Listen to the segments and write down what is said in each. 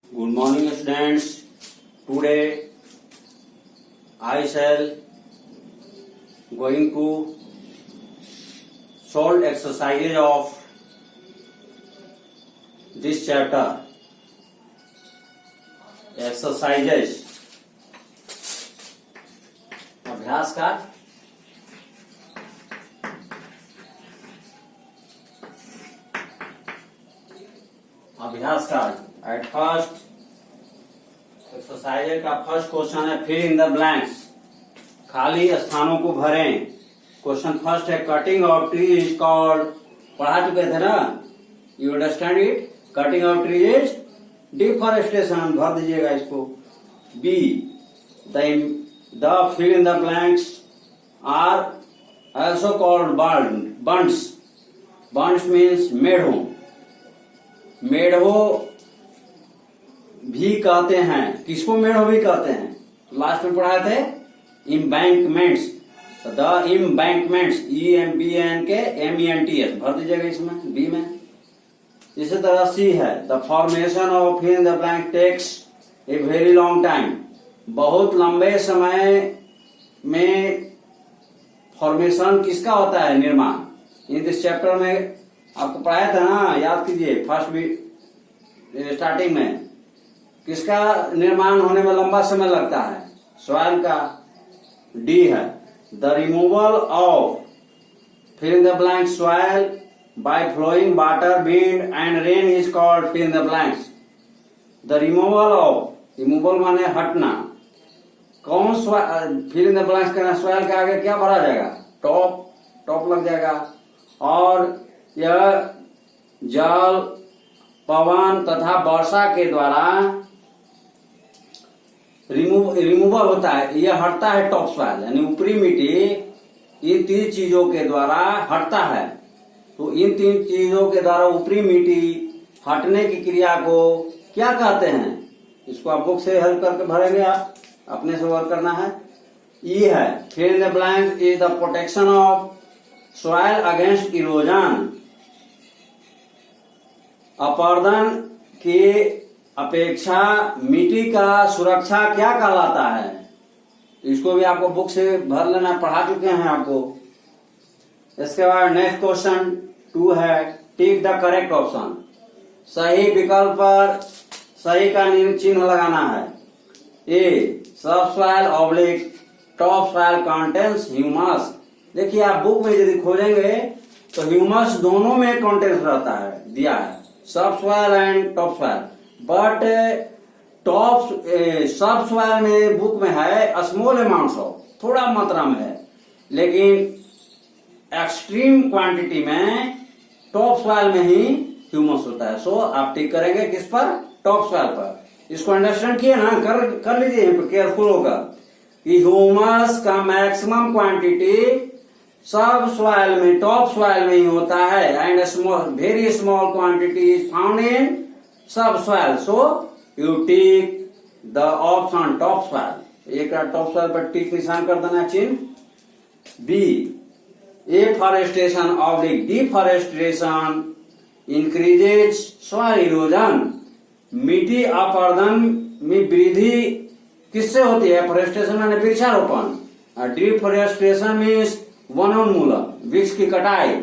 Good morning, students. Today I shall going to solve exercises of this chapter. Exercises. अभ्यास का at first exercise का first question है fill in the blanks, खाली स्थानों को भरें। क्वेश्चन फर्स्ट है cutting of tree is called, पढ़ा चुके थे ना, you understand it. Cutting of tree is deforestation, भर दीजिएगा इसको। B the fill in the blanks are also called bunds. Bunds means मेढ़ों, मेढ़ो भी कहते हैं। किसको मेढ़ो भी कहते हैं? लास्ट में पढ़ाए थे इम्बैंकमेंट्स। द इम्बैंकमेंट्स EMBANKMENTS भर दीजिएगा इसमें बी में। इसी तरह सी है the formation of fill in the blank takes a very long time, बहुत लंबे समय में फॉर्मेशन किसका होता है? निर्माण। इन दिस चैप्टर में आपको पढ़ाया था ना, याद कीजिए फर्स्ट भी स्टार्टिंग में। किसका निर्माण होने में लंबा समय लगता है? सॉइल का। डी है the removal of fill in the blank soil by flowing water, wind and rain is called fill in the blanks. The removal of, removal माने हटना। कौन फिल इन द ब्लैंक्स करना? सॉइल के आगे क्या भरा जाएगा? टॉप लग जाएगा। और यह जल, पवन तथा वर्षा के द्वारा रिमूवल होता है, यह हटता है टॉप सॉइल, यानी ऊपरी मिट्टी इन तीन चीजों के द्वारा हटता है। तो इन तीन चीजों के द्वारा ऊपरी मिट्टी हटने की क्रिया को क्या कहते हैं? इसको आप बुक से हेल्प करके भरेंगे, आप अपने से वर्क करना है। ये है fill in the blank is the protection of soil against erosion. अपर्दन के अपेक्षा मिट्टी का सुरक्षा क्या कहलाता है? इसको भी आपको बुक से भर लेना, पढ़ा चुके हैं आपको। इसके बाद नेक्स्ट क्वेश्चन 2 है टिक द करेक्ट ऑप्शन। सही विकल्प पर सही का चिन्ह लगाना है। ए सब soil oblique top soil contains humus. देखिए आप बुक में यदि खोजेंगे तो ह्यूमस दोनों में कंटेंस रहता है, दिया है, सब soil and top soil. But सब सॉइल में बुक में है स्मॉल अमाउंट्स ऑफ, थोड़ा मात्रा में है, लेकिन एक्सट्रीम क्वांटिटी में टॉप सॉइल में ही ह्यूमस होता है। सो आप टिक करेंगे किस पर? टॉप सॉइल पर। इसको अंडरस्टैंड किए ना, कर लीजिए यहाँ पे केयरफुल होगा कि ह्यूमस का मैक्सिमम क्वांटिटी सब सॉइल में, टॉप सॉइल में ही होता है, and very small quantity is found in subsoil. So you tick the option topsoil. एक टॉप सॉइल पर टिक निशान कर देना चिन्ह। B afforestation oblique deforestation increases soil erosion. मिट्टी अपर्दन में वृद्धि किससे होती है? फॉरेस्टेशन माने वृक्षारोपण, और डिफॉरेस्टेशन मीन्स वनोन्मूलन, वृक्ष की कटाई।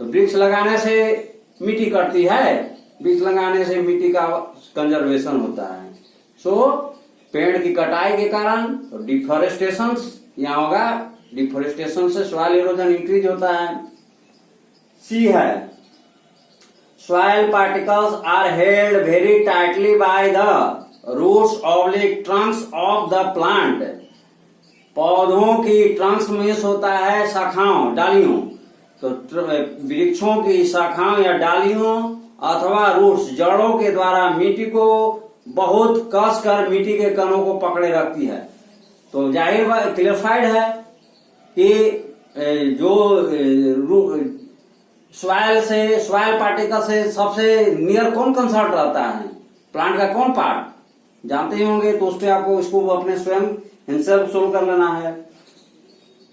तो वृक्ष लगाने से मिट्टी कटती है, वृक्ष लगाने से मिट्टी का कंजर्वेशन होता है। सो पेड़ की कटाई के कारण डिफॉरेस्टेशन यहाँ होगा, डिफॉरेस्टेशन से सॉइल इरोजन इंक्रीज होता है। सी है soil particles are held very tightly by the roots oblique trunks of the plant. पौधों की ट्रंक्स मीन्स होता है शाखाओं, डालियों। तो वृक्षों की शाखाओं या डालियों अथवा रूट्स, जड़ों के द्वारा मिट्टी को बहुत कस कर मिट्टी के कणों को पकड़े रखती है। तो जाहिर बात क्लियरफाइड है कि जो सॉइल पार्टिकल से सबसे नियर कौन कंसर्ट रहता है? प्लांट का कौन पार्ट? जानते ही होंगे, तो उस पर आपको इसको अपने स्वयं हिमसेल्फ सोल्व कर लेना है।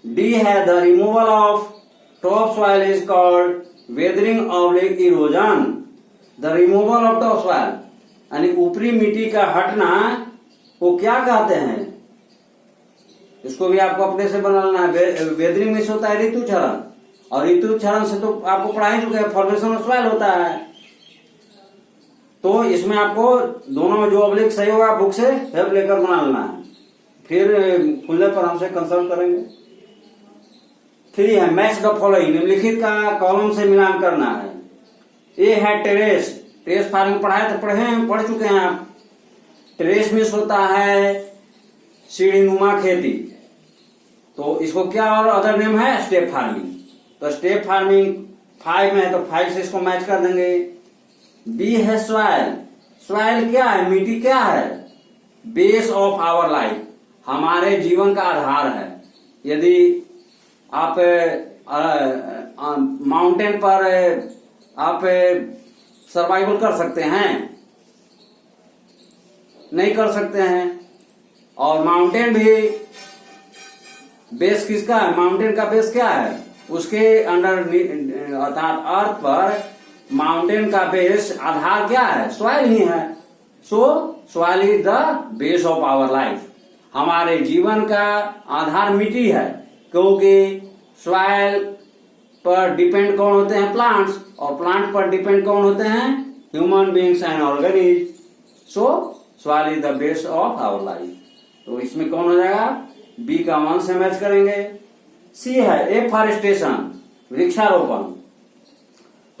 डी है the removal of top soil is called weathering oblique erosion. The removal of topsoil यानी ऊपरी मिट्टी का हटना को क्या कहते हैं? इसको भी आपको अपने से बनाना है। वेदरिंग में से होता है ऋतु क्षरण, और ऋतु क्षरण से तो आपको पढ़ा ही चुके हैं, फॉर्मेशन ऑफ सॉइल होता है। तो इसमें आपको दोनों में जो ऑब्लिक सही होगा बुक से हेल्प लेकर बना लेना है, फिर खुले पर हमसे कंसल्ट करेंगे। 3 है मैच द फॉलोइंग, निम्नलिखित का कॉलम से मिलान करना है। ए है टेरेस, टेरेस फार्मिंग पढ़ाए तो पढ़ चुके हैं आप। टेरेस में होता है सीढ़ीनुमा खेती, तो इसको क्या और अदर नेम है? Step farming. तो स्टेप फार्मिंग 5 में है, तो 5 से इसको मैच कर देंगे। बी है सॉइल, सॉइल क्या है? मिट्टी क्या है? बेस ऑफ आवर लाइफ, हमारे जीवन का आधार है। यदि आप माउंटेन पर आप सर्वाइवल कर सकते हैं? नहीं कर सकते हैं। और माउंटेन भी बेस किसका है? माउंटेन का बेस क्या है? उसके अंडर अर्थात अर्थ पर माउंटेन का बेस आधार क्या है? सॉइल ही है। So soil is the base of our life, हमारे जीवन का आधार मिट्टी है, क्योंकि सॉइल पर डिपेंड कौन होते हैं? प्लांट्स, और प्लांट पर डिपेंड कौन होते हैं? Human beings and organisms. So soil is the base of our life. तो इसमें कौन हो जाएगा? बी का 1 से मैच करेंगे। सी है एफॉरेस्टेशन, वृक्षारोपण।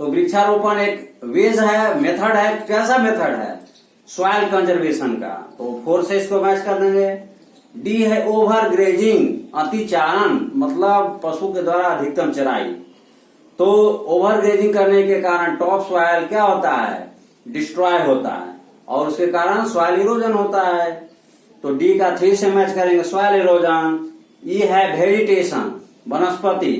तो वृक्षारोपण एक वेज है, मेथड है। कैसा मेथड है? सॉइल कंजर्वेशन का, तो 4 से इसको मैच कर देंगे। डी है ओवर ग्रेजिंग, अतिचारण, मतलब पशु के द्वारा अधिकतम चराई। तो ओवर ग्रेजिंग करने के कारण टॉप सॉइल क्या होता है? डिस्ट्रॉय होता है, और उसके कारण सॉइल इरोजन होता है। तो डी का 3 से मैच करेंगे, सॉइल इरोजन। ई है वेजिटेशन, वनस्पति।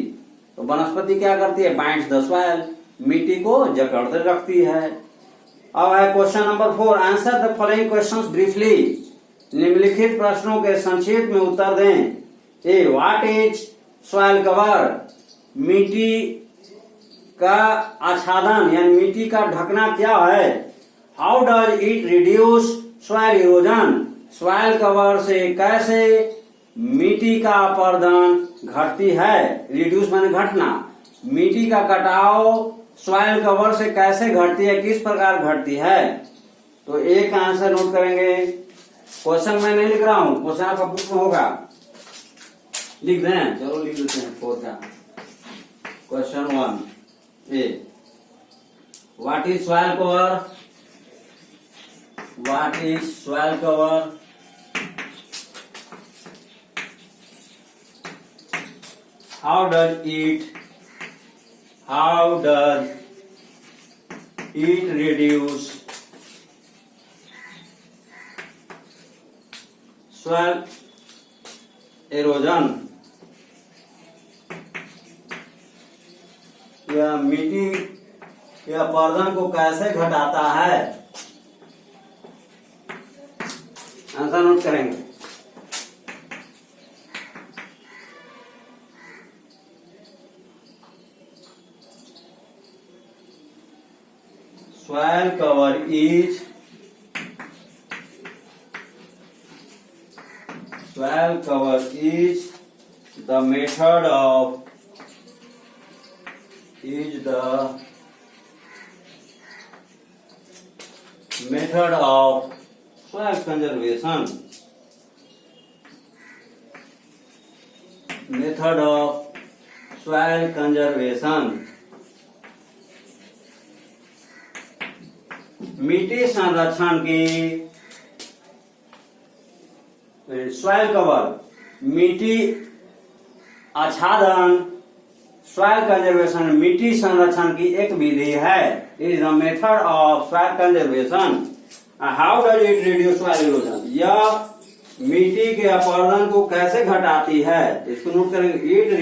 तो वनस्पति क्या करती है? बाइंड्स द सॉइल, मिट्टी को जकड़ कर रखती है। अब है question number 4, answer the following questions briefly, निम्नलिखित प्रश्नों के संक्षेप में उत्तर दें। ए व्हाट इज सॉइल कवर, मिट्टी का आच्छादन यानी मिट्टी का ढकना क्या है? How does it reduce soil erosion, soil cover से कैसे मिट्टी का अपरदन घटती है? रिड्यूस माने घटना, मिट्टी का कटाव सॉइल कवर से कैसे घटती है, किस प्रकार घटती है? तो एक का आंसर नोट करेंगे। क्वेश्चन मैं नहीं लिख रहा हूं, क्वेश्चन आपका बुक में होगा, लिख दें। चलो लिख देते हैं 4 का। Question 1 A, what is soil cover, what is soil cover? How does it reduce soil erosion? यह मिट्टी के अपरदन को कैसे घटाता है? आंसर नोट करेंगे। Soil cover is the method of soil conservation. Method of soil conservation. मिट्टी संरक्षण की सॉइल कवर, मिट्टी आच्छादन, सॉइल कंजर्वेशन मिट्टी संरक्षण की एक विधि है। Is the method of soil conservation. How does it reduce soil erosion, यह मिट्टी के अपरदन को कैसे घटाती है? इसको नोट करेंगे। It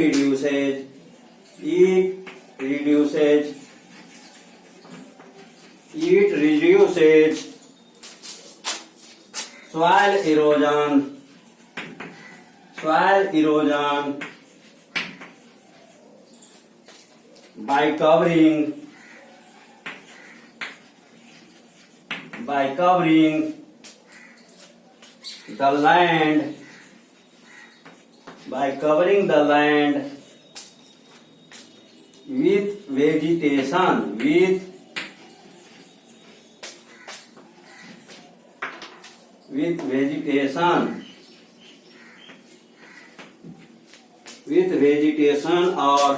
reduces soil erosion by by covering the land with vegetation or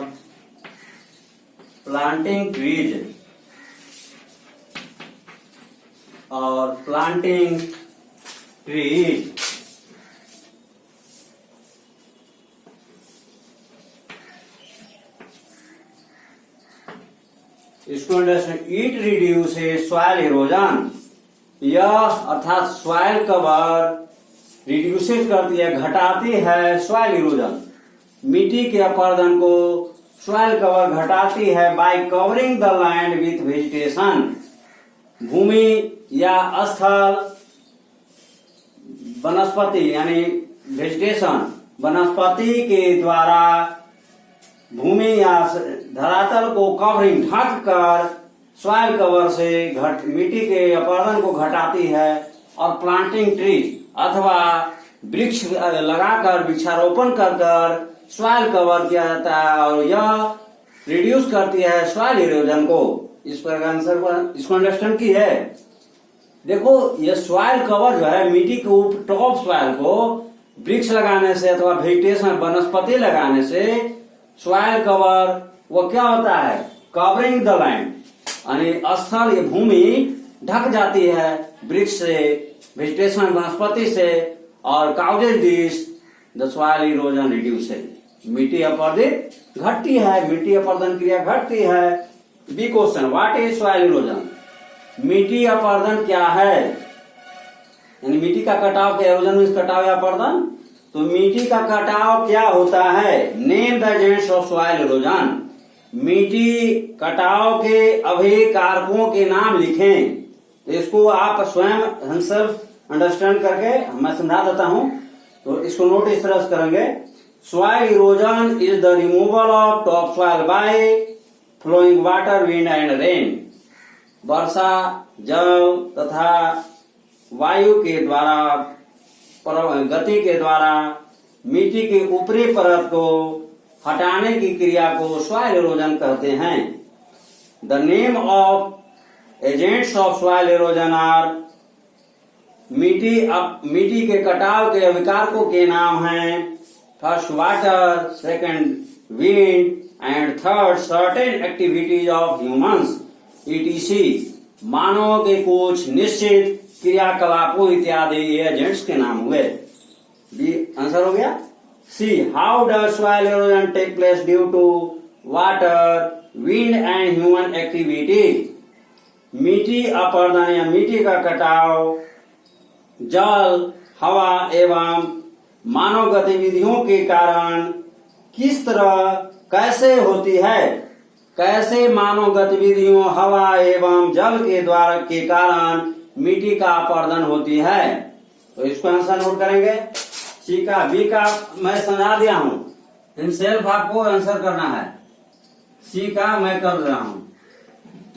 planting trees इसको understand. It reduces soil erosion, यह अर्थात सॉइल कवर रिड्यूसेस करती है, घटाती है सॉइल इरोजन, मिट्टी के अपरदन को सॉइल कवर घटाती है। By covering the land with vegetation, भूमि या स्थल वनस्पति यानी वेजिटेशन वनस्पति के द्वारा भूमि या धरातल को कवरिंग ढक कर सॉइल कवर से मिट्टी के अपरदन को घटाती है। और प्लांटिंग ट्रीज अथवा वृक्ष लगाकर वृक्षारोपण कर सॉइल कवर किया जाता है और यह रिड्यूस करती है सॉइल इरोजन को। इस पर आंसर इसको अंडरस्टैंड की है। देखो ये सॉइल कवर जो है मिट्टी के ऊपर टॉप सॉइल को वृक्ष लगाने से अथवा वेजिटेशन वनस्पति लगाने से सॉइल कवर वो क्या होता है, कवरिंग द लैंड यानी स्थल ये भूमि ढक जाती है वृक्ष से वेजिटेशन वनस्पति से। और causes this the soil erosion reduces, मिट्टी अपरदित घटती है, मिट्टी अपरदन क्रिया घटती है। B question, what is soil erosion, मिट्टी अपरदन क्या है, यानी मिट्टी का कटाव क्या, इरोजन मीन्स कटाव या अपरदन। तो मिट्टी का कटाव क्या होता है, name the agents of soil erosion, मिट्टी कटाव के अभिकारकों कारकों के नाम लिखें। तो इसको आप स्वयं हमसेल्फ अंडरस्टैंड करके मैं समझा देता हूं। तो इसको नोट इस तरह से करेंगे, soil erosion is the removal of topsoil by flowing water, wind and rain, वर्षा जल तथा वायु के द्वारा गति के द्वारा मिट्टी के ऊपरी परत को हटाने की क्रिया को सॉइल इरोजन कहते हैं। The name of agents of soil erosion are, मिट्टी के कटाव के अभिकारकों के नाम हैं, first water, second wind and third certain activities of humans etc, मानव के कुछ निश्चित क्रियाकलापों इत्यादि ये एजेंट्स के नाम हुए। बी आंसर हो गया। C, how does soil erosion take place due to water, wind and human activity, मिट्टी अपरदन या मिट्टी का कटाव जल, हवा एवं मानव गतिविधियों के कारण किस तरह कैसे होती है, कैसे मानव गतिविधियों हवा एवं जल के कारण मिट्टी का अपरदन होती है। तो इसको आंसर नोट करेंगे। सी का, बी का मैं समझा दिया हूं, हिमसेल्फ आपको आंसर करना है। सी का मैं कर रहा हूं।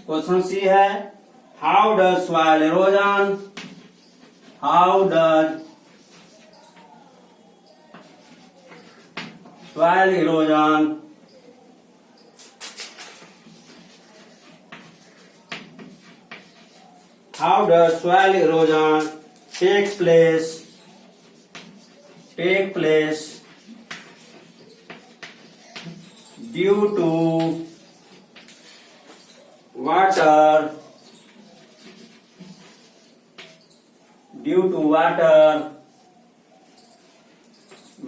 क्वेश्चन सी है, how does soil erosion, how does soil erosion how does soil erosion take place due to water,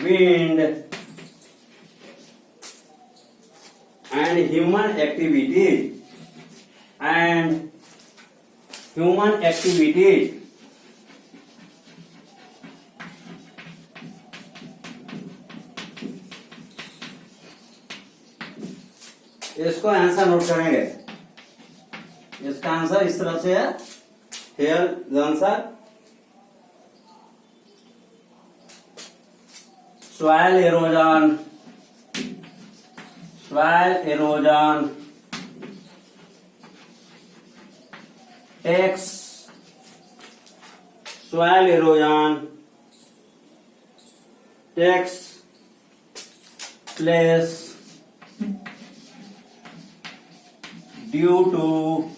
wind and human activities इसको आंसर नोट करेंगे। इसका आंसर इस तरह से है, here the answer, soil erosion takes soil erosion takes place due to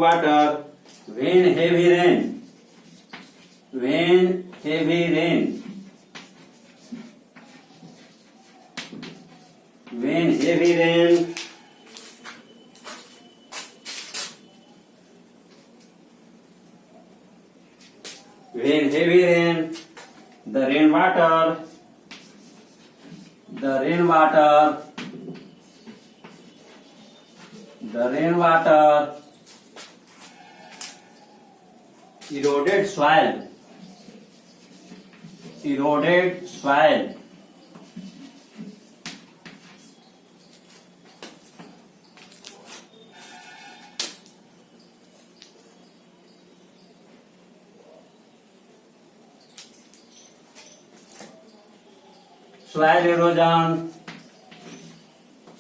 water when heavy rain when heavy rain the rainwater eroded soil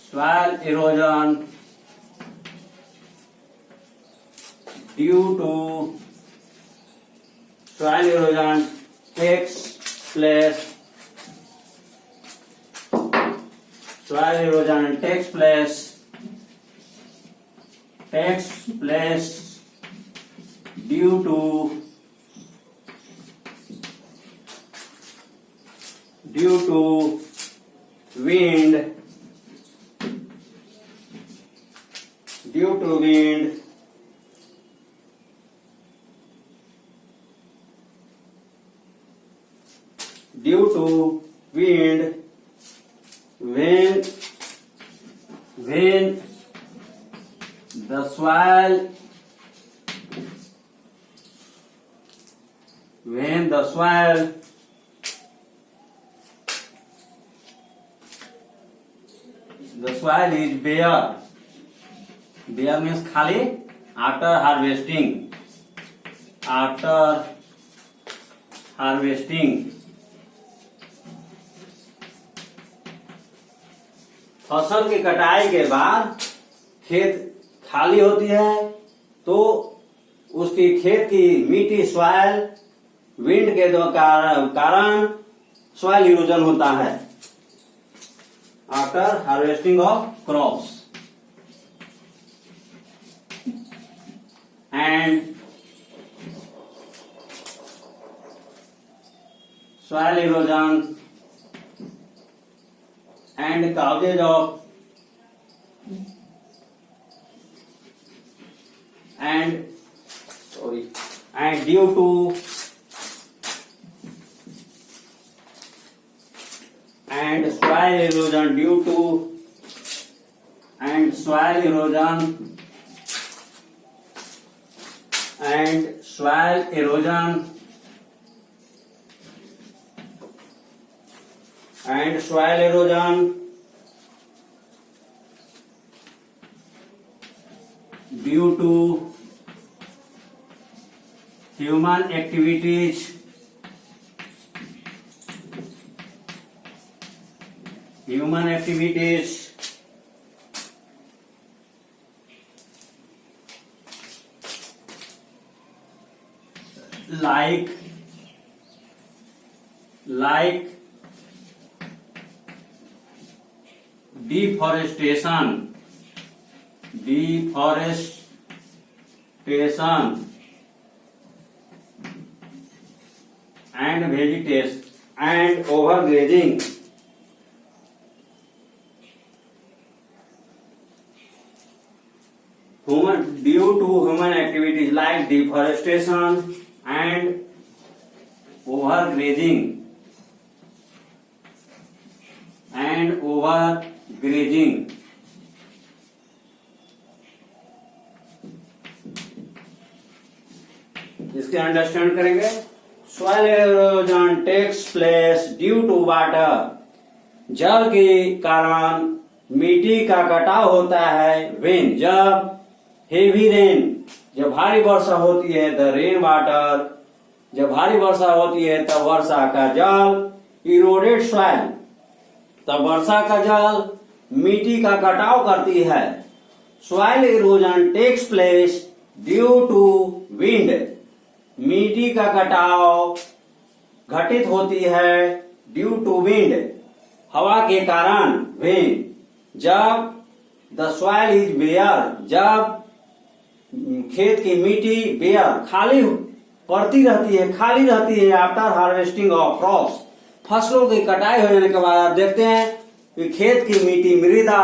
soil erosion due to soil erosion takes place due to wind when the soil is bare means खाली after harvesting फसल की कटाई के बाद खेत खाली होती है तो उसकी खेत की मिट्टी सॉइल विंड के कारण सॉइल इरोजन होता है after harvesting of crops and soil erosion and causes of and due to and soil erosion due to and soil erosion and soil erosion and soil erosion due to human activities like deforestation and vegetation and overgrazing due to human activities like deforestation and overgrazing इसके understand करेंगे soil erosion takes place due to water जल के कारण मिट्टी का कटाव होता है when जब हेवी रेन, जब भारी वर्षा होती है द रेन वाटर, जब भारी वर्षा होती है तब वर्षा का जल इरोडेड सॉइल, तब वर्षा का जल मिट्टी का कटाव करती है। Soil erosion takes place due to wind, मिट्टी का कटाव घटित होती है ड्यू टू विंड, हवा के कारण। वेन, जब द सॉइल इज बेयर, जब खेत की मिट्टी बेयर खाली पड़ती रहती है, खाली रहती है आफ्टर हार्वेस्टिंग ऑफ क्रॉप्स, फसलों की कटाई हो जाने के बाद आप देखते हैं कि खेत की मिट्टी मृदा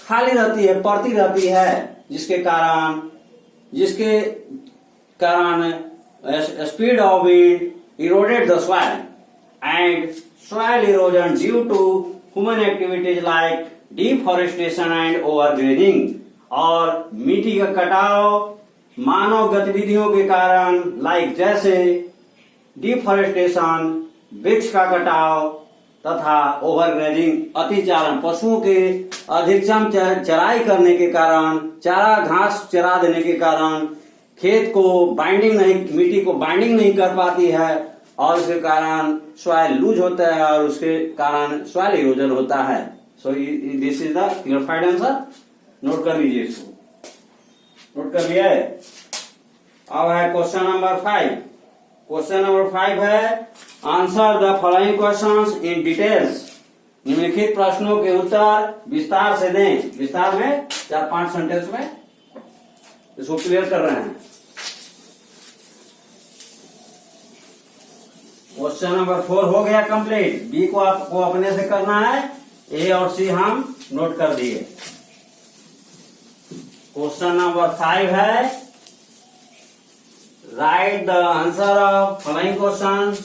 खाली रहती है, पड़ती रहती है, जिसके कारण speed of wind eroded the soil and soil erosion due to human activities like deforestation and overgrazing, और मिट्टी का कटाव मानव गतिविधियों के कारण, लाइक जैसे डिफॉरेस्टेशन, वृक्ष का कटाव, तथा ओवरग्रेजिंग, अतिचारण, पशुओं के अधिकतम चराई करने के कारण, चारा घास चरा देने के कारण खेत को मिट्टी को बाइंडिंग नहीं कर पाती है, और उसके कारण सॉइल लूज होता है, और उसके कारण सॉइल इरोजन होता है। So this is the clarified answer. Note कर लीजिए इसको, नोट कर लिया है। अब है क्वेश्चन नंबर 5। क्वेश्चन नंबर 5 है answer the following questions in details, निम्नलिखित प्रश्नों के उत्तर विस्तार से दें। विस्तार में 4-5 सेंटेंस में इसको क्लियर कर रहे हैं। क्वेश्चन नंबर 4 हो गया कंप्लीट। बी को आपको अपने से करना है, ए और सी हम नोट कर दिए। क्वेश्चन नंबर 5 है write the answer of following question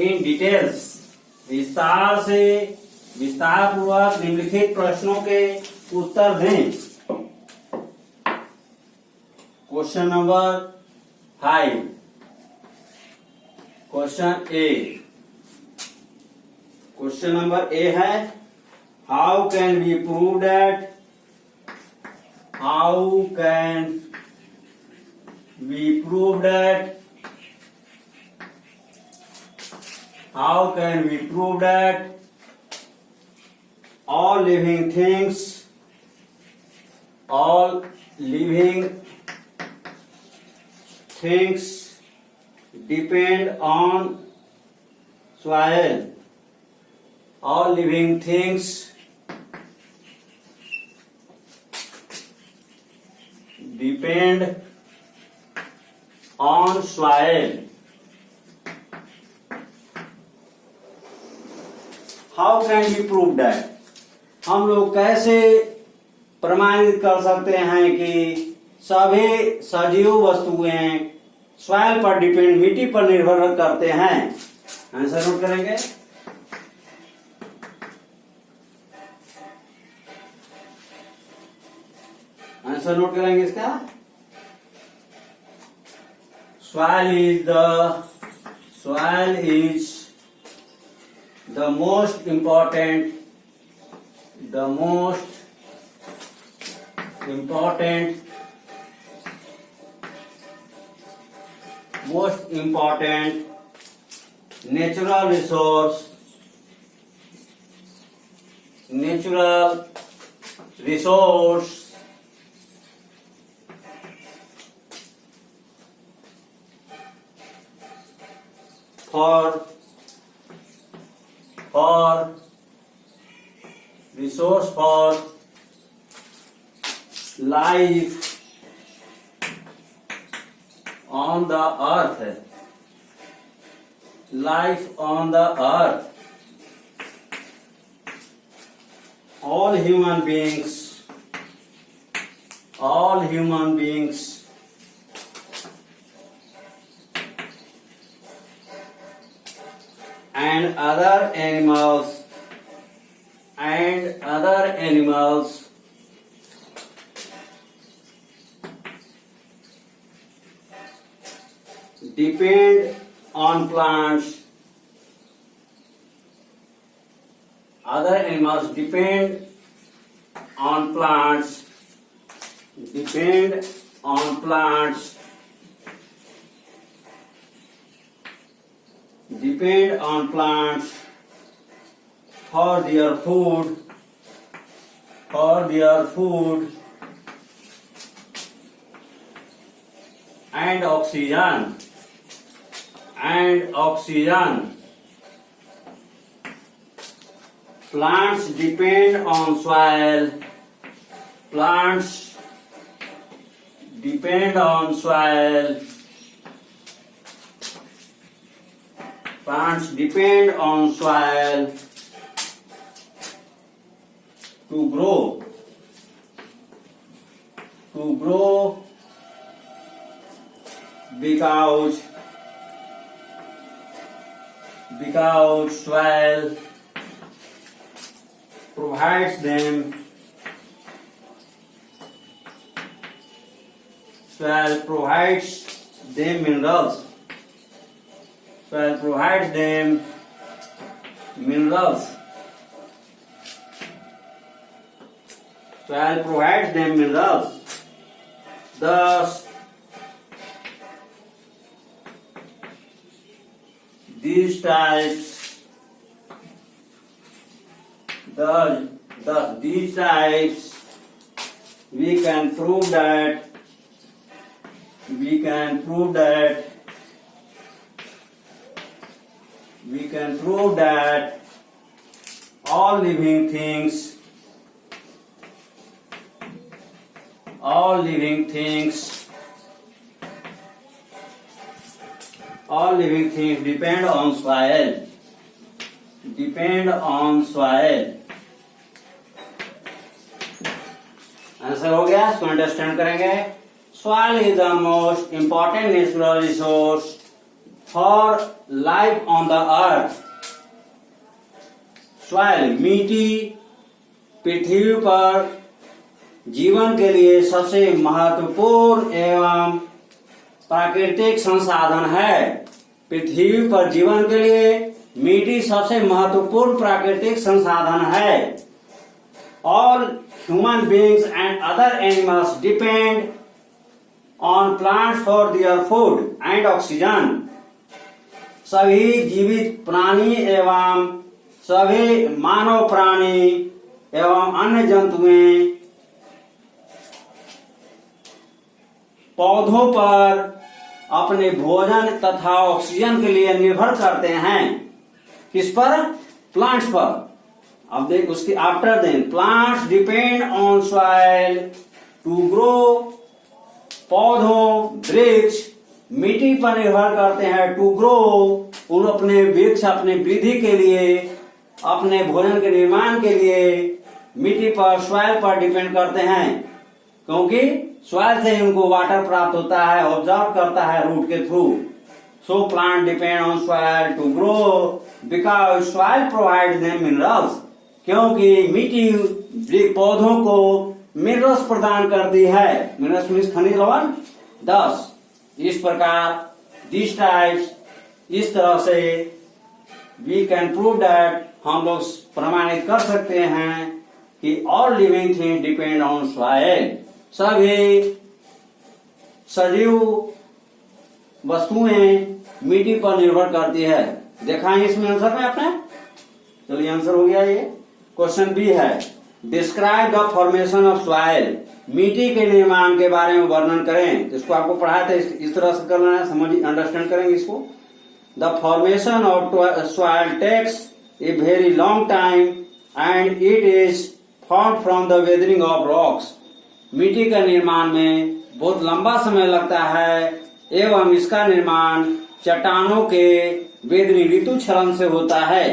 in details, विस्तार पूर्वक निम्नलिखित प्रश्नों के उत्तर दें। Question number 5, question A. Question number A है how can we prove that, how can we prove that all living things depend on soil, all living things depend on soil. How can we prove that? हम लोग कैसे प्रमाणित कर सकते हैं कि सभी सजीव वस्तुएं सॉइल पर डिपेंड, मिट्टी पर निर्भर करते हैं। आंसर नोट करेंगे। आंसर नोट करेंगे इसका। soil is the most important natural resource for life on the earth. All human beings and other animals depend on plants. Other animals depend on plants on plants, depend on plants for their food, and oxygen. Plants depend on soil. Plants depend on soil. Plants depend on soil to grow. Because soil provides them minerals. Soil provides them minerals. Thus, these types we can prove that all living things depend on soil. Answer हो गया। इसको understand करेंगे। Soil is the most important natural resource for life on the earth. Soil, मिट्टी पृथ्वी पर जीवन के लिए सबसे महत्वपूर्ण एवं प्राकृतिक संसाधन है। पृथ्वी पर जीवन के लिए मिट्टी सबसे महत्वपूर्ण प्राकृतिक संसाधन है। All human beings and other animals depend on plants for their food and oxygen. सभी जीवित प्राणी एवं सभी मानव प्राणी एवं अन्य जंतुएं पौधों पर अपने भोजन तथा ऑक्सीजन के लिए निर्भर करते हैं। किस पर? प्लांट्स पर। अब देख उसकी after then plants depend on soil to grow. पौधों वृक्ष मिट्टी पर निर्भर करते हैं टू ग्रो। उन अपने वृक्ष अपने वृद्धि के लिए अपने भोजन के निर्माण के लिए मिट्टी पर सॉइल पर डिपेंड करते हैं, क्योंकि सॉइल से उनको वाटर प्राप्त होता है, ऑब्जॉर्व करता है रूट के through. So plant depend on soil to grow because soil provide them minerals. क्योंकि मिट्टी पौधों को मिनरल्स प्रदान करती है। मिनरल्स मीन्स खनिज लवण। 10 इस प्रकार दिस टाइप्स इस तरह से वी कैन प्रूव दैट हम लोग प्रमाणित कर सकते हैं कि all living thing depend on soil. सभी सजीव वस्तुएं मिट्टी पर निर्भर करती है। देखा है इसमें आंसर में आपने? चलिए आंसर हो गया। ये क्वेश्चन बी है, describe the formation of soil. मिट्टी के निर्माण के बारे में वर्णन करें। इसको आपको पढ़ाया था, इस तरह से करना है, समझ अंडरस्टैंड करेंगे इसको। The formation of soil takes a very long time and it is formed from the weathering of rocks. मिट्टी का निर्माण में बहुत लंबा समय लगता है एवं इसका निर्माण चट्टानों के वेदनी ऋतु क्षरण से होता है।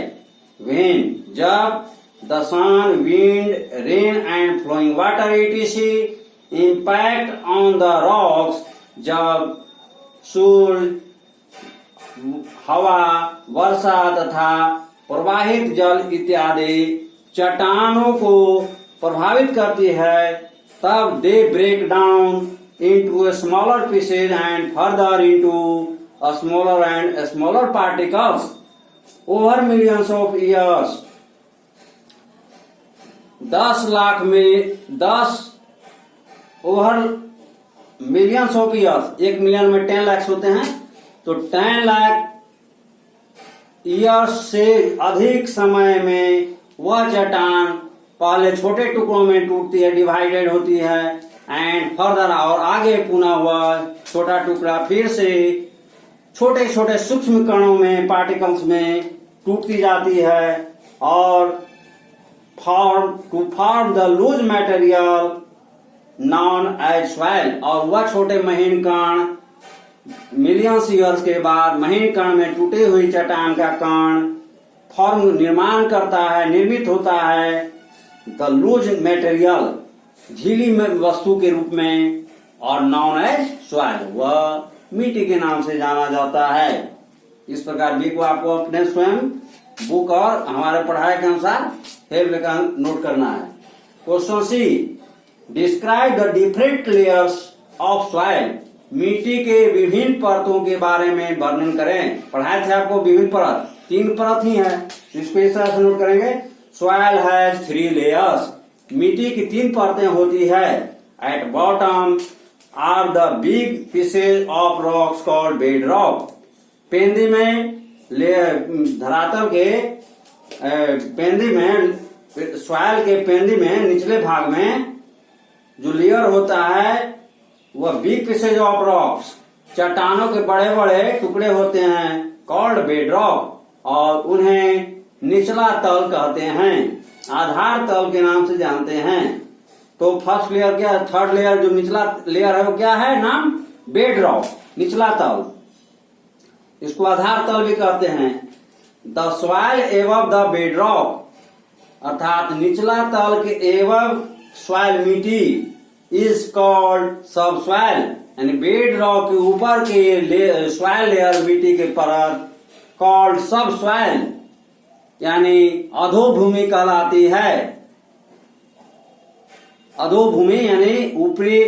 वेन जब the sun, wind, rain and flowing water etc. impact on the rocks, जब सूर्य, हवा, वर्षा तथा प्रवाहित जल इत्यादि चट्टानों को प्रभावित करती है, तब they break down into a smaller pieces and further into a smaller and smaller particles over millions of years। 10 lakh में 10 over millions of years, 1 million में 10 लाख होते हैं, तो 10 लाख ईयर्स से अधिक समय में वह चट्टान पहले छोटे टुकड़ों में टूटती है, डिवाइडेड होती है, एंड फर्दर और आगे पुनः वह छोटा टुकड़ा फिर से छोटे छोटे सूक्ष्म कणों में, पार्टिकल्स में टूटती जाती है और form the loose material known as soil, और वह छोटे महीन कण मिलियंस ईयर्स के बाद महीन कण में टूटी हुई चट्टान का कण फॉर्म निर्माण करता है, निर्मित होता है द लूज मटेरियल, झीली वस्तु के रूप में, और नॉन एज सॉइल, वह मिट्टी के नाम से जाना जाता है। इस प्रकार बी को आपको अपने स्वयं बुक और हमारे पढ़ाई के अनुसार हेल्प लेकर नोट करना है। Question C, describe the different layers of soil, मिट्टी के विभिन्न परतों के बारे में वर्णन करें। पढ़ाए थे आपको विभिन्न परत, 3 परत ही है, इसको इस तरह से नोट करेंगे। सॉइल हैज 3 लेयर्स, मिट्टी की 3 परतें होती है। At bottom are the big pieces of rocks called bedrock, पेंदी में धरातल के पेंदी में, सॉइल के पेंदी में निचले भाग में जो लेयर होता है वह बिग पीसेज ऑफ रॉक्स, चट्टानों के बड़े बड़े टुकड़े होते हैं, कॉल्ड बेड रॉक, और उन्हें निचला तल कहते हैं, आधार तल के नाम से जानते हैं। तो फर्स्ट लेयर क्या है, थर्ड लेयर जो निचला लेयर है वो क्या है, नाम बेड रॉक, निचला तल, इसको आधार तल भी कहते हैं। The soil above the bed rock, अर्थात निचला तल के एबव सॉइल मिट्टी, इज कॉल्ड सब सॉइल, यानी बेड रॉक के ऊपर के सॉइल लेयर मिट्टी के परत कॉल्ड सब सॉइल, यानी अधोभूमि कहलाती है। अधोभूमि यानी ऊपरी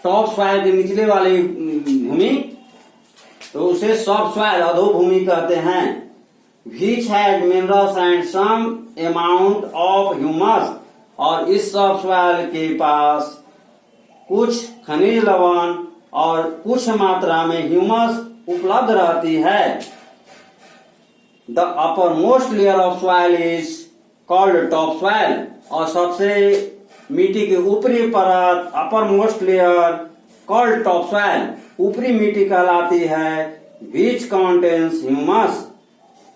टॉप सॉइल के निचले वाली भूमि, तो उसे सब सॉइल अधोभूमि कहते हैं। Which has minerals and some amount of humus, और इस सब सॉइल के पास कुछ खनिज लवण और कुछ मात्रा में ह्यूमस उपलब्ध रहती है। The upper most layer of soil is called top soil, और सबसे मिट्टी के ऊपरी परत upper most layer called top soil, ऊपरी मिट्टी कहलाती है। विच कंटेन्स ह्यूमस,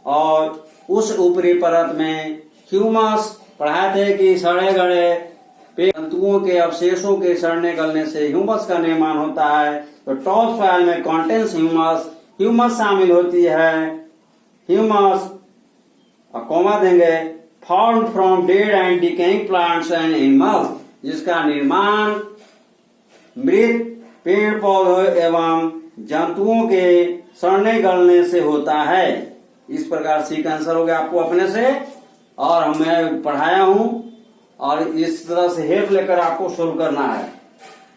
और उस ऊपरी परत में ह्यूमस, पढ़ाए थे कि सड़े गड़े तंतुओं के अवशेषों के सड़ने गलने से ह्यूमस का निर्माण होता है। तो टॉप सॉइल में कंटेन्स ह्यूमस, ह्यूमस शामिल होती है। ह्यूमस कॉमा देंगे, form from dead and decaying plants and animals, जिसका निर्माण मृत पेड़ पौधों एवं जंतुओं के सड़ने गलने से होता है। इस प्रकार सी का आंसर हो गया आपको अपने से, और मैं पढ़ाया हूं, और इस तरह से हेल्प लेकर आपको सोल्व करना है।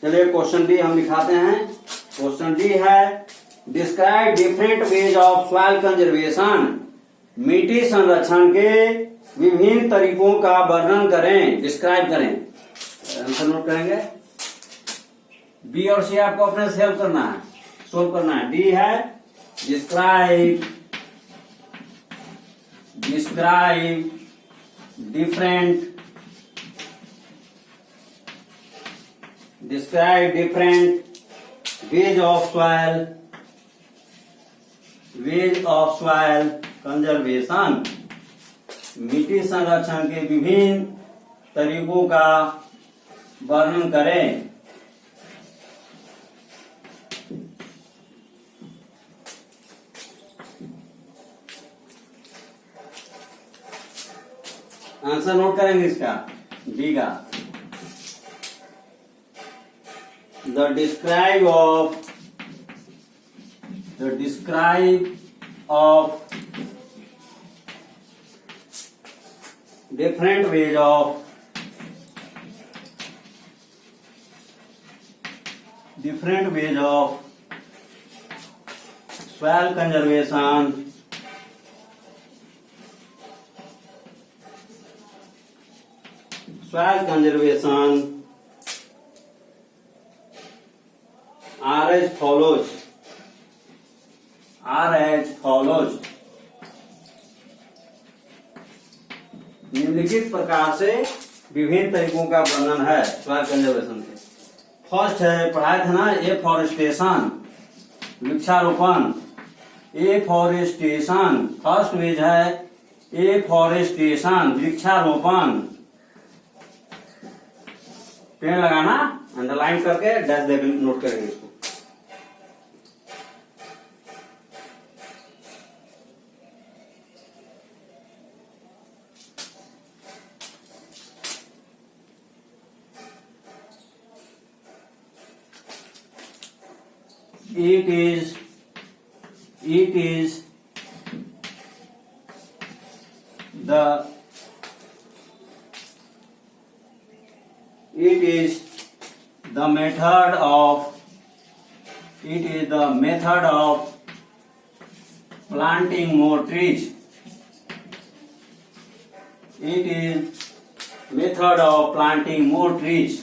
चलिए क्वेश्चन डी हम दिखाते हैं। क्वेश्चन डी है, describe different ways of soil conservation, मिट्टी संरक्षण के विभिन्न तरीकों का वर्णन करें, डिस्क्राइब करें। आंसर नोट करेंगे। बी और सी आपको अपने से हेल्प करना है, सोल्व करना है। डी है describe different ways of soil conservation, मिट्टी संरक्षण के विभिन्न तरीकों का वर्णन करें। आंसर नोट करेंगे इसका, डी का। The describe of different ways of soil conservation, as follows. Are as follows. निम्नलिखित प्रकार से विभिन्न तरीकों का वर्णन है सॉइल कंजर्वेशन के। फर्स्ट है, पढ़ाया था ना, एफॉरेस्टेशन, वृक्षारोपण। एफॉरेस्टेशन फर्स्ट पेज है, एफॉरेस्टेशन वृक्षारोपण। पेड़ लगाना अंडरलाइन करके डैश दे नोट करेंगे इसको। It is the method of planting more trees. It is method of planting more trees.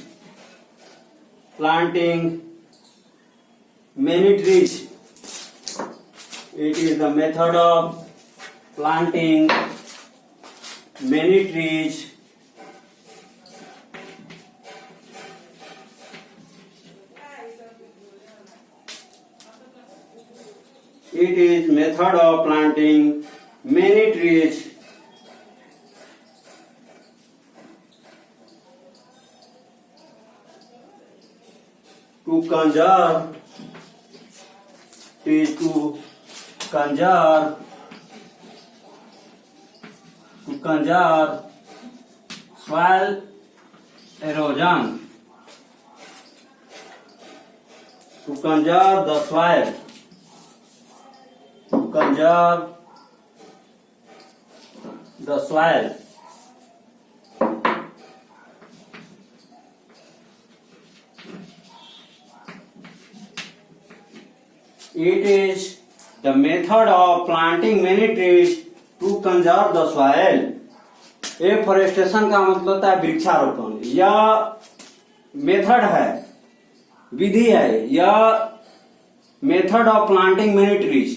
Planting many trees. It is the method of planting many trees. It is method of planting many trees. To conserve is to conserve soil erosion, to conserve the soil, to conserve the soil. It is the method of planting many trees to conserve the soil. Afforestation का मतलब होता है वृक्षारोपण। यह method है, विधि है, यह method of planting many trees,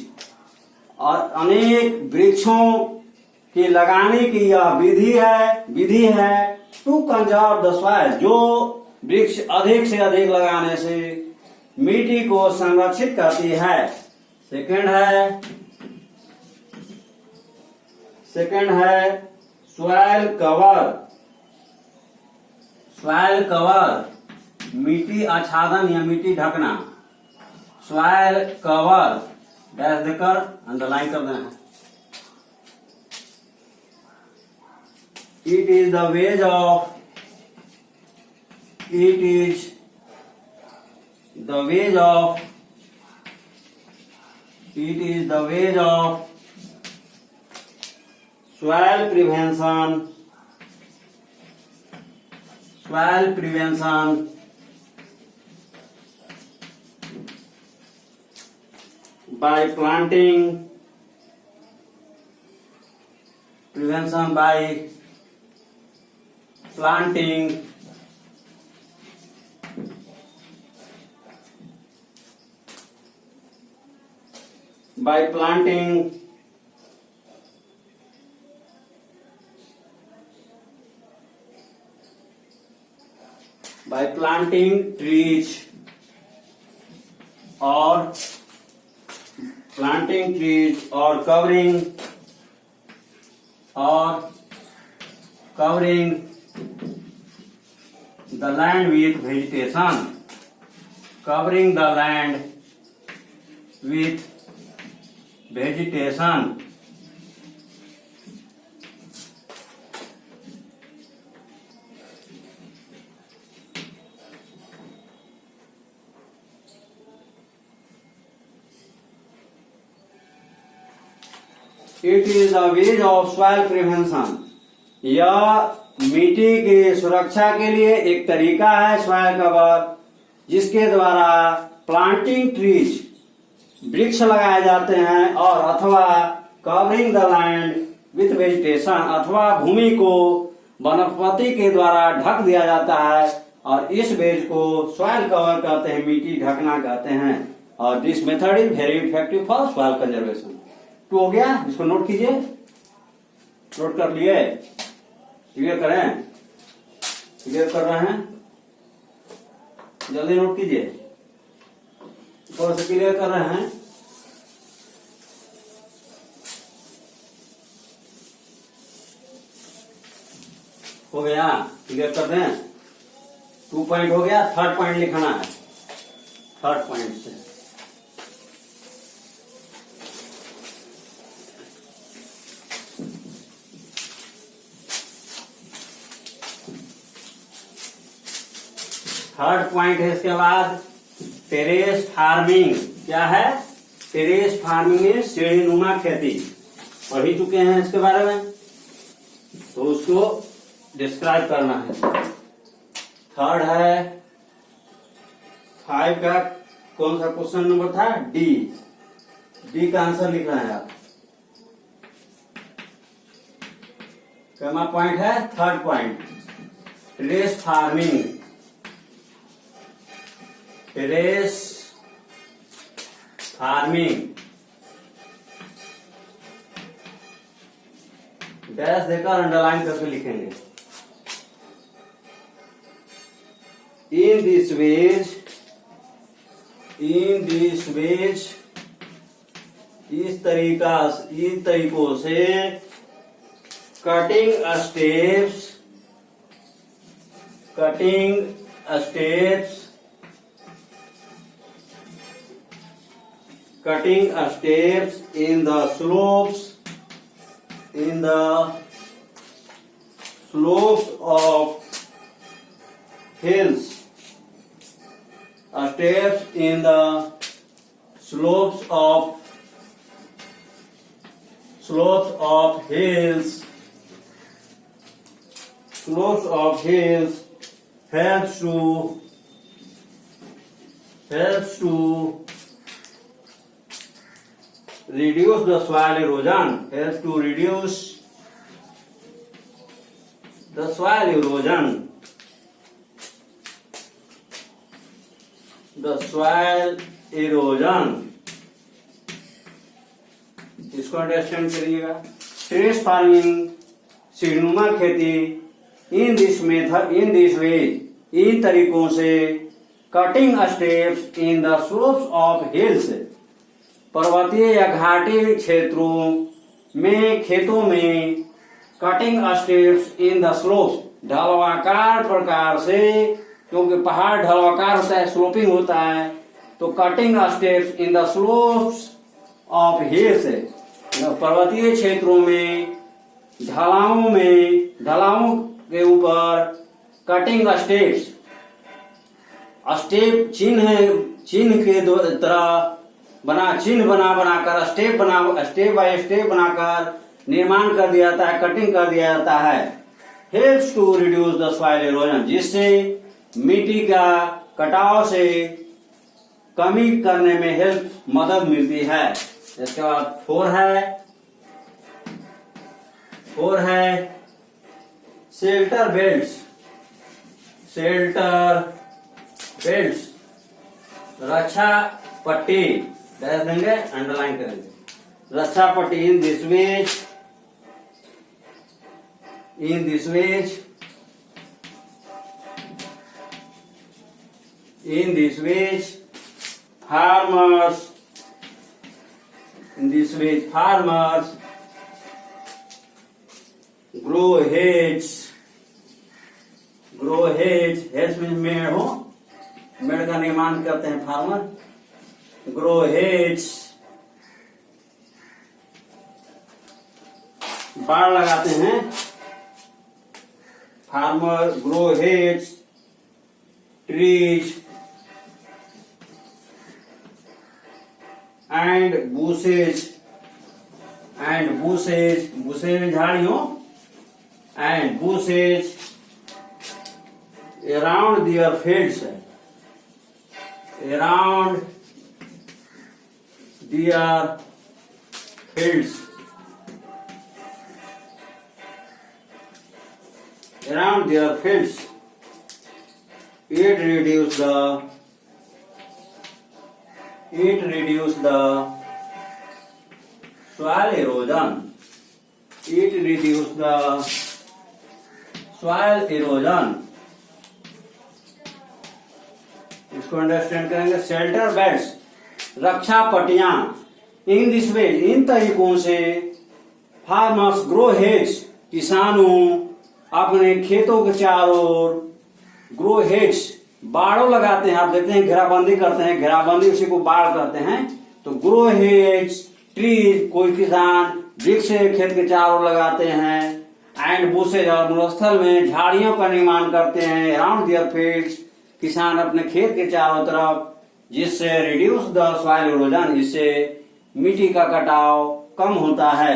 और अनेक वृक्षों के लगाने की यह विधि है टू कंजर्व द सॉइल, जो वृक्ष अधिक से अधिक लगाने से मिट्टी को संरक्षित करती है। सेकंड है सॉइल कवर, मिट्टी आच्छादन या मिट्टी ढकना। सॉइल कवर डैश देकर अंडरलाइन कर देना है। It is the way of soil prevention by planting trees or covering the land with vegetation. Covering the land with vegetation. It is a way of soil prevention. यह मिट्टी की सुरक्षा के लिए एक तरीका है सॉइल कवर, जिसके द्वारा प्लांटिंग ट्रीज वृक्ष लगाए जाते हैं, और अथवा covering the land with vegetation, अथवा भूमि को वनस्पति के द्वारा ढक दिया जाता है, और इस वेज को सॉइल कवर कहते हैं, मिट्टी ढकना कहते हैं। और this method is very effective for soil conservation. तो हो गया, इसको नोट कीजिए, नोट कर लिए, क्लियर करें, क्लियर कर रहे हैं, जल्दी नोट कीजिए, थोड़ा सा क्लियर कर रहे हैं। हो गया, क्लियर कर दें। 2 पॉइंट हो गया, थर्ड पॉइंट लिखना है, थर्ड पॉइंट से थर्ड पॉइंट है। इसके बाद टेरेस फार्मिंग क्या है? टेरेस फार्मिंग में सीढ़ीनुमा खेती, पढ़ ही चुके हैं इसके बारे में, तो उसको डिस्क्राइब करना है। थर्ड है 5 का कौन सा क्वेश्चन नंबर था? डी, डी का आंसर लिखना है आप। क्या पॉइंट है? Third point, terrace farming, terrace farming, dash देकर अंडरलाइन करके लिखेंगे। इन दिस वेज, इस तरीकों से cutting steps in the slopes of hills, steps in the slopes of hills helps to reduce the soil erosion, helps to reduce the soil erosion, इसको understand करिएगा। Terrace farming, सीढ़ीनुमा खेती, in this way, इन तरीकों से cutting steps in the slopes of hills, पर्वतीय या घाटी क्षेत्रों में, खेतों में, cutting steps in the slopes, ढलवाकार प्रकार से, क्योंकि पहाड़ ढलवाकार होता है, स्लोपिंग होता है, तो cutting steps in the slopes of hills, पर्वतीय क्षेत्रों में, ढलानों के ऊपर कटिंग स्टेप्स, स्टेप चिन्ह के तरह चिन्ह बनाकर स्टेप बाय स्टेप बनाकर निर्माण कर दिया जाता है, कटिंग कर दिया जाता है। Helps to reduce the soil erosion, जिससे मिट्टी का कटाव से कमी करने में मदद मिलती है। इसके बाद 4 है शेल्टर बेल्ट्स, रक्षा पट्टी, देंगे, अंडरलाइन करेंगे। रक्षा पट्टी, in this ways farmers grow hedges में मेड़ का निर्माण करते हैं फार्मर। ग्रो हेड्स, बाड़ लगाते हैं farmer. Grow hedges, trees and bushes, झाड़ियों, and bushes around their fields, around their fields, it reduce the soil erosion. It reduce the soil erosion. इसको अंडरस्टैंड करेंगे. शेल्टर बेड्स, रक्षा पट्टियां. इन दिस वे, इन तरीकों से फार्मर्स ग्रो हेड्स, किसानों अपने खेतों के चारों ओर ग्रो हेड्स, बाड़ों लगाते हैं. आप देखते हैं घेराबंदी करते हैं, घेराबंदी उसी को बाड़ करते हैं. तो ग्रो हेड्स, ट्रीज, कोई किसान वृक्ष खेत के चारों ओर लगाते हैं. एंड बुशेज, और मरुस्थल में झाड़ियों का निर्माण करते हैं. अराउंड देयर फील्ड्स, किसान अपने खेत के चारों तरफ, जिससे रिड्यूस द सॉइल इरोजन, इससे मिट्टी का कटाव कम होता है.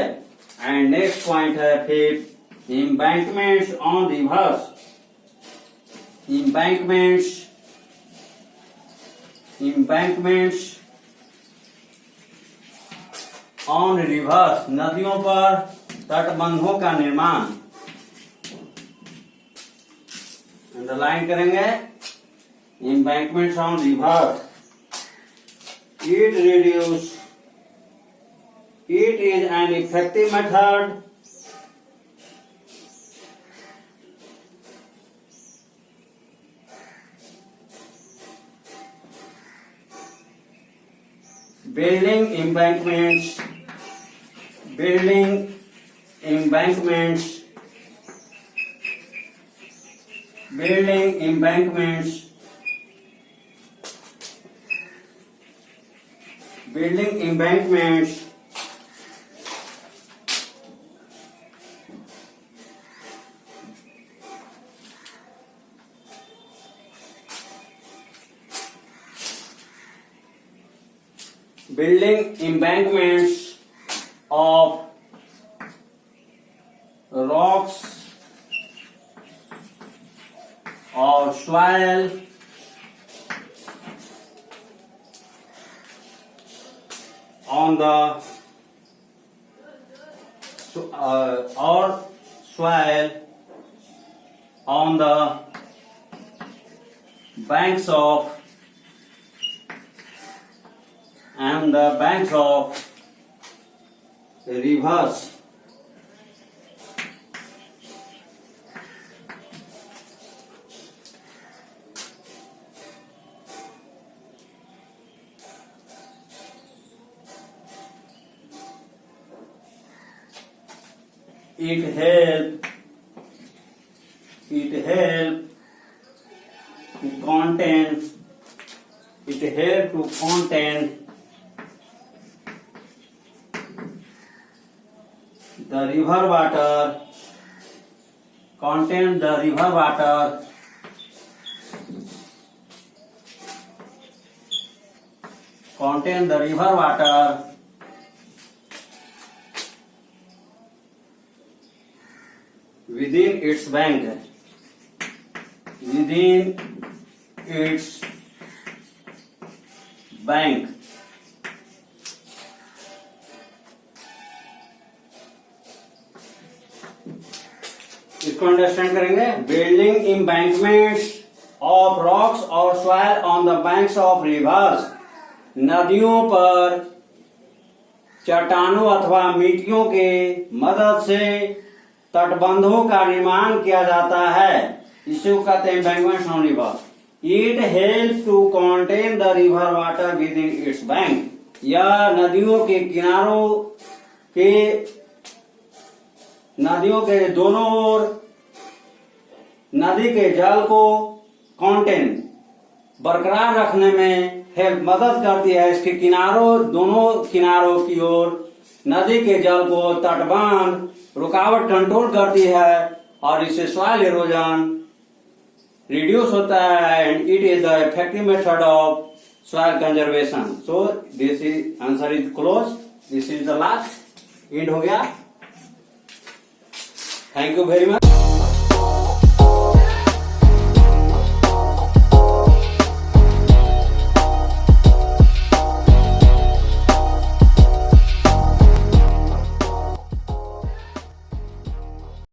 एंड नेक्स्ट पॉइंट है fifth, embankments on rivers. Embankments on rivers, नदियों पर तटबंधों का निर्माण. अंडरलाइन करेंगे. Embankments on rivers, it is an effective method building embankments of rocks or soil on the banks of rivers. It help to contain the river water, within its bank. इसको understand करेंगे. Building embankments of rocks or soil on the banks of rivers, नदियों पर चट्टानों अथवा मिट्टियों के मदद से तटबंधों का निर्माण किया जाता है. इसे कहते हैं embankments on river. It helps to contain the river water within its bank. यह नदियों के दोनों ओर नदी के जल को बरकरार रखने में मदद करती है. इसके दोनों किनारों की ओर नदी के जल को तटबंध रुकावट कंट्रोल करती है और इससे सॉइल इरोजन रिड्यूस होता है. And it is the effective method of soil conservation. So this is answer is close. This is the last. And हो गया. Thank you very much.